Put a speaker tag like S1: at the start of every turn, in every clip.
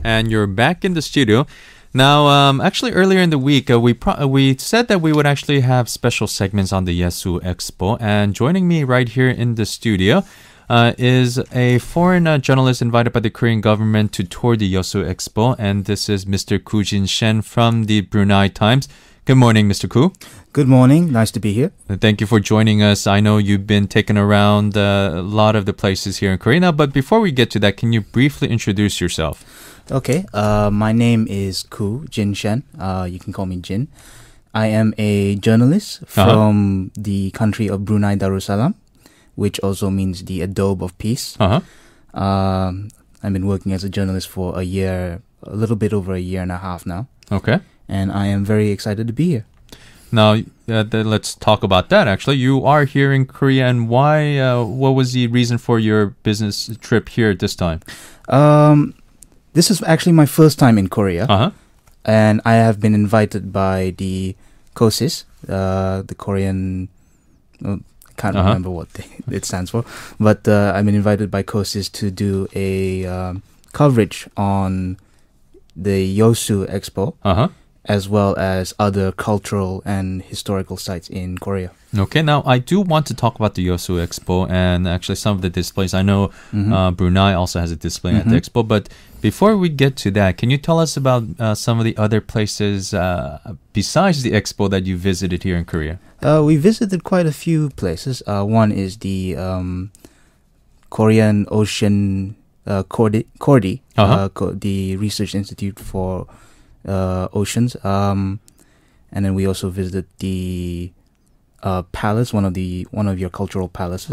S1: and you're back in the studio. Now, actually, earlier in the week, we said that we would actually have special segments on the Yeosu Expo, and joining me right here in the studio is a foreign journalist invited by the Korean government to tour the Yeosu Expo, and this is Mr. KOO Jin Shen from the Brunei Times. Good morning, Mr. KOO.
S2: Good morning. Nice to be here.
S1: Thank you for joining us. I know you've been taken around a lot of the places here in Korea now, but before we get to that, can you briefly introduce yourself?
S2: Okay. My name is KOO Jin Shen. You can call me Jin. I am a journalist from the country of Brunei Darussalam, which also means the adobe of peace. I've been working as a journalist for a year, a little bit over a year and a half now.
S1: Okay.
S2: And I am very excited to be here.
S1: Now, let's talk about that, actually. You are here in Korea, and why? What was the reason for your business trip here at this time?
S2: This is actually my first time in Korea. And I have been invited by the KOSIS, the Korean... I can't remember what it stands for. But I've been invited by KOSIS to do a coverage on the Yeosu Expo. As well as other cultural and historical sites in Korea.
S1: Okay, now I do want to talk about the Yeosu Expo and actually some of the displays. I know Brunei also has a display at the Expo, but before we get to that, can you tell us about some of the other places besides the Expo that you visited here in Korea?
S2: We visited quite a few places. One is the Korean Ocean KORDI, the Research Institute for Oceans, and then we also visited the palace, one of your cultural palaces.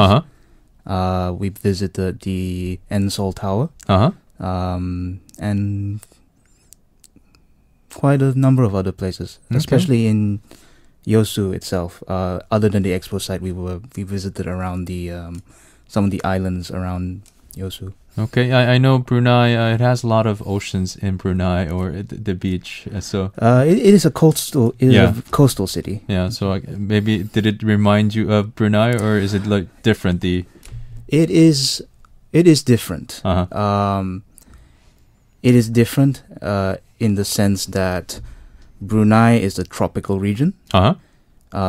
S2: We visited the Ensol Tower, and quite a number of other places, especially in Yeosu itself. Other than the expo site, we visited around the some of the islands around Yeosu.
S1: Okay, I know Brunei, it has a lot of oceans in Brunei, or the beach, so...
S2: it is a coastal city.
S1: Yeah, so maybe, did it remind you of Brunei, or is it like different? It
S2: is different. It is different in the sense that Brunei is a tropical region.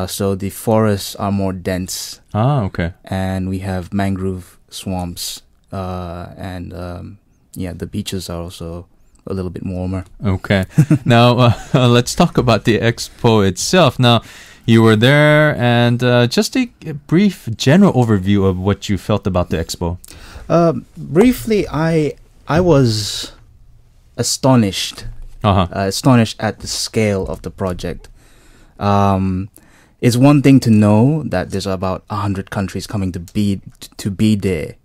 S2: So the forests are more dense.
S1: Okay.
S2: And we have mangrove swamps. And the beaches are also a little bit warmer. Okay.
S1: Now, let's talk about the expo itself. Now, you were there, and just a brief general overview of what you felt about the expo.
S2: Briefly, I was astonished. Astonished at the scale of the project. It's one thing to know that there's about 100 countries coming to be there.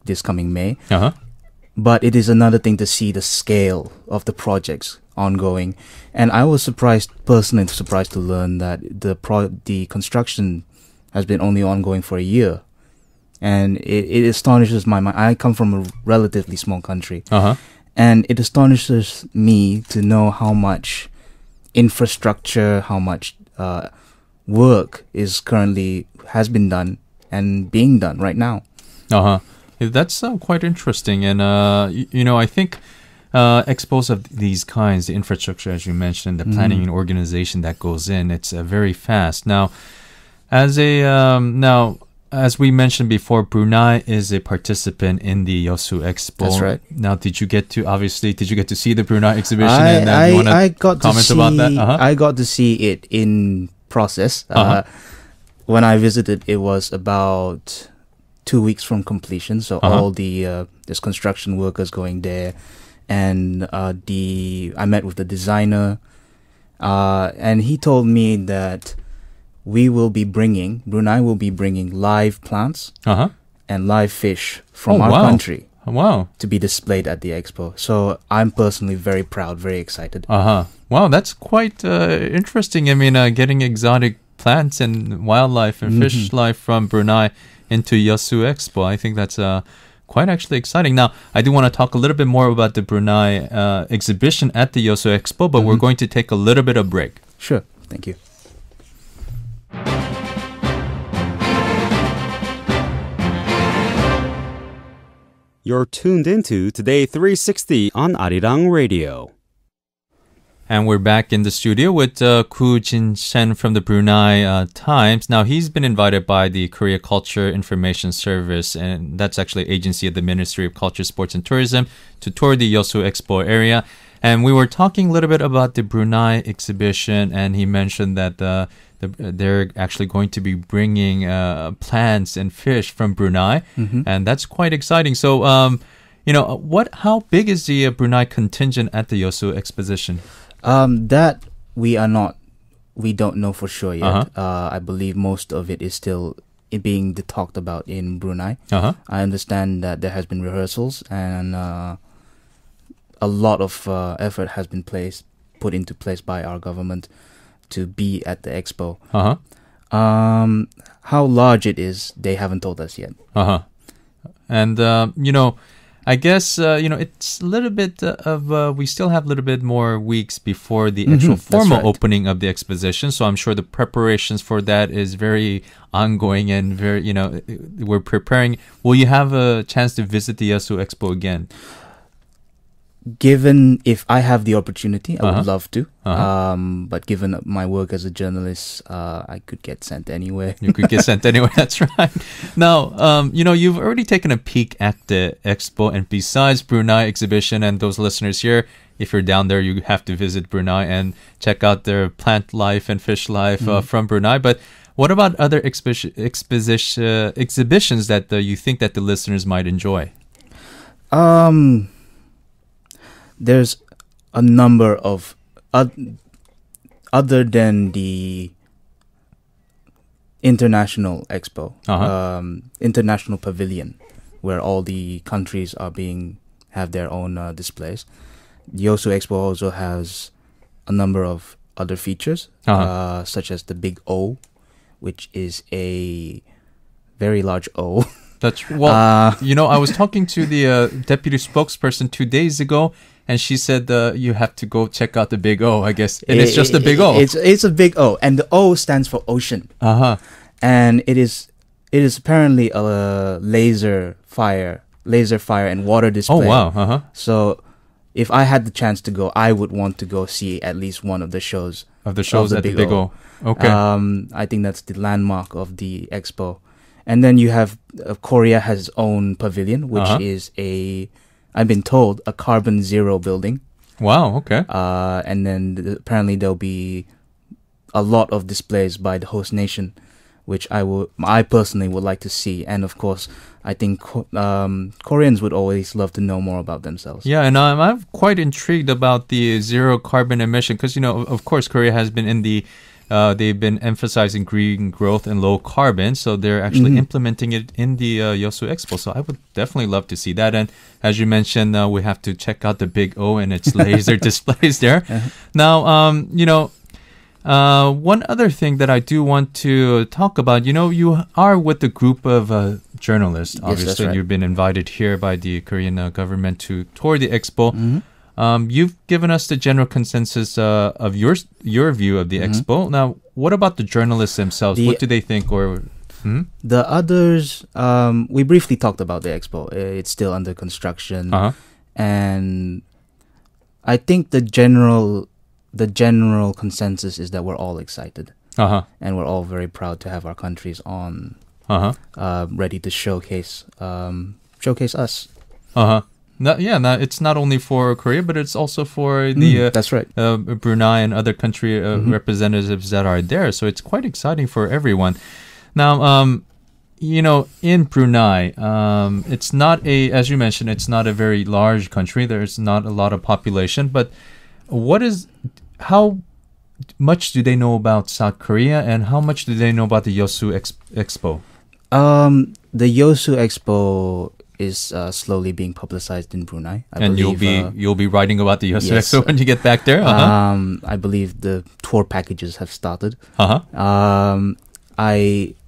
S2: This coming May. But it is another thing to see the scale of the projects ongoing. And I was personally surprised to learn that the construction has been only ongoing for a year. And it astonishes my mind. I come from a relatively small country. And it astonishes me to know how much infrastructure, how much work has been done and being done right now.
S1: That's quite interesting, and I think expos of these kinds, the infrastructure, as you mentioned, the planning and organization that goes in, it's very fast. Now, as we mentioned before, Brunei is a participant in the Yeosu Expo.
S2: That's right.
S1: Now, did you get to see the Brunei exhibition? I got
S2: to see it in process. When I visited, it was about 2 weeks from completion, so all there's construction workers going there, and I met with the designer, and he told me that Brunei will be bringing live plants and live fish from our country to be displayed at the expo. So I'm personally very proud, very excited.
S1: Wow, that's quite interesting. I mean, getting exotic plants and wildlife and fish life from Brunei into Yeosu Expo. I think that's quite actually exciting. Now, I do want to talk a little bit more about the Brunei exhibition at the Yeosu Expo, but we're going to take a little bit of break.
S2: Sure. Thank you.
S3: You're tuned into Today 360 on Arirang Radio.
S1: And we're back in the studio with KOO Jin Shen from the Brunei Times. Now, he's been invited by the Korea Culture Information Service, and that's actually agency of the Ministry of Culture, Sports and Tourism, to tour the Yeosu Expo area. And we were talking a little bit about the Brunei exhibition, and he mentioned that they're actually going to be bringing plants and fish from Brunei, and that's quite exciting. So, how big is the Brunei contingent at the Yeosu Exposition?
S2: That we don't know for sure yet. I believe most of it is still being talked about in Brunei. I understand that there has been rehearsals and a lot of effort has been put into place by our government to be at the expo. How large it is, they haven't told us yet.
S1: And I guess, it's a little bit we still have a little bit more weeks before the actual formal opening of the exposition. So I'm sure the preparations for that is very ongoing and very, we're preparing. Will you have a chance to visit the Yeosu Expo again?
S2: Given if I have the opportunity, I would love to. But given my work as a journalist, I could get sent anywhere.
S1: You could get sent anywhere, that's right. Now, you've already taken a peek at the expo, and besides Brunei exhibition and those listeners here, if you're down there, you have to visit Brunei and check out their plant life and fish life from Brunei. But what about other exhibitions that you think that the listeners might enjoy?
S2: There's a number of other than the international expo, international pavilion, where all the countries have their own displays. The Yeosu Expo also has a number of other features, such as the Big O, which is a very large O.
S1: That's I was talking to the deputy spokesperson 2 days ago, and she said you have to go check out the Big O, I guess. And it's just a Big O.
S2: It's a Big O, and the O stands for ocean. And it is apparently a laser fire and water display.
S1: Oh wow!
S2: So if I had the chance to go, I would want to go see at least one of the shows.
S1: Of the Big O. Okay.
S2: I think that's the landmark of the expo. And then you have Korea has its own pavilion, which is I've been told, a carbon zero building.
S1: Wow, okay.
S2: And then apparently there'll be a lot of displays by the host nation, which I personally would like to see. And of course, I think Koreans would always love to know more about themselves.
S1: Yeah, and I'm quite intrigued about the zero carbon emission because, of course, Korea has been in the they've been emphasizing green growth and low carbon, so they're actually implementing it in the Yeosu Expo. So I would definitely love to see that. And as you mentioned, we have to check out the Big O and its laser displays there. Now, one other thing that I do want to talk about, you are with a group of journalists. Obviously,
S2: yes, that's right.
S1: You've been invited here by the Korean government to tour the expo. You've given us the general consensus of your view of the expo. Now, what about the journalists themselves? What do they think? Or
S2: the others, we briefly talked about the expo. It's still under construction, and I think the general consensus is that we're all excited, and we're all very proud to have our countries on, ready to showcase us.
S1: It's not only for Korea, but it's also for the
S2: that's right.
S1: Brunei and other country representatives that are there. So it's quite exciting for everyone. Now, in Brunei, it's not as you mentioned, it's not a very large country. There's not a lot of population. But how much do they know about South Korea, and how much do they know about the Yeosu Expo?
S2: The Yeosu Expo is slowly being publicized in Brunei.
S1: You'll be writing about the Yeosu Expo when you get back there.
S2: I believe the tour packages have started.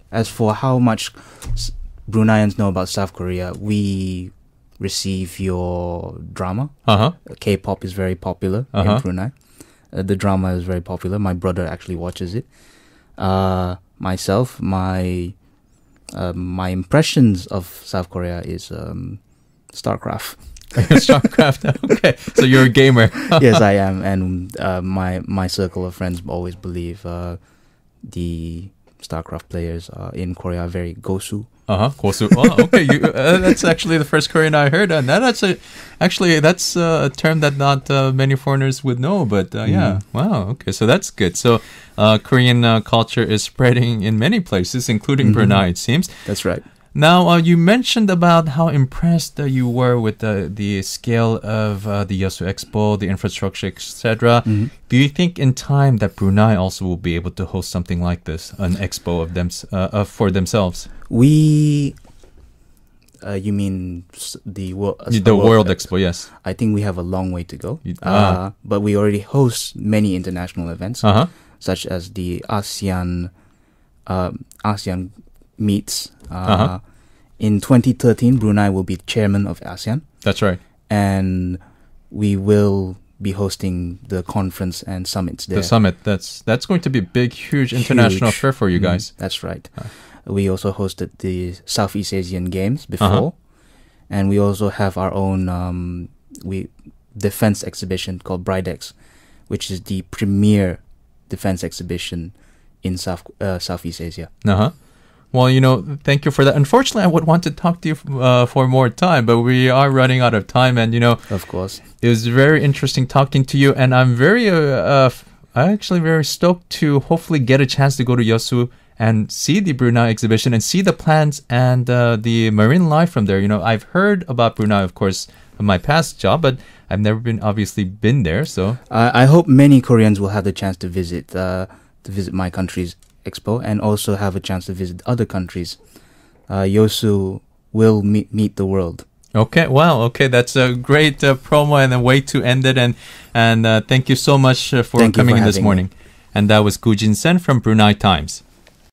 S2: As for how much Bruneians know about South Korea, we receive your drama. K-pop is very popular in Brunei. The drama is very popular. My brother actually watches it. Myself, my impressions of South Korea is StarCraft.
S1: StarCraft. Okay, so you're a gamer.
S2: Yes, I am, and my circle of friends always believe the StarCraft players in Korea are very gosu.
S1: Kosu. Oh, okay. That's actually the first Korean I heard, and that's a term that not many foreigners would know. But yeah, wow. Okay, so that's good. So Korean culture is spreading in many places, including Brunei. It seems.
S2: That's right.
S1: Now, you mentioned about how impressed you were with the scale of the Yeosu Expo, the infrastructure, etc. Do you think in time that Brunei also will be able to host something like this, an expo of them for themselves?
S2: You mean the
S1: World Expo? Yes.
S2: I think we have a long way to go. But we already host many international events, such as the ASEAN meets. In 2013, Brunei will be chairman of ASEAN.
S1: That's right.
S2: And we will be hosting the conference and summits there.
S1: The summit, that's going to be a big, huge international affair for you guys.
S2: That's right. We also hosted the Southeast Asian Games before. And we also have our own defense exhibition called Bridex, which is the premier defense exhibition in Southeast Asia.
S1: Well, thank you for that. Unfortunately, I would want to talk to you for more time, but we are running out of time. And,
S2: of course,
S1: it was very interesting talking to you. And I'm actually very stoked to hopefully get a chance to go to Yeosu and see the Brunei exhibition and see the plants and the marine life from there. I've heard about Brunei, of course, in my past job, but I've never been there. So
S2: I hope many Koreans will have the chance to visit my country's Expo and also have a chance to visit other countries. Yeosu will meet the world.
S1: Okay, wow. Okay, that's a great promo and a way to end it. And thank you so much for coming in this morning. And that was KOO Jin Shen from Brunei Times.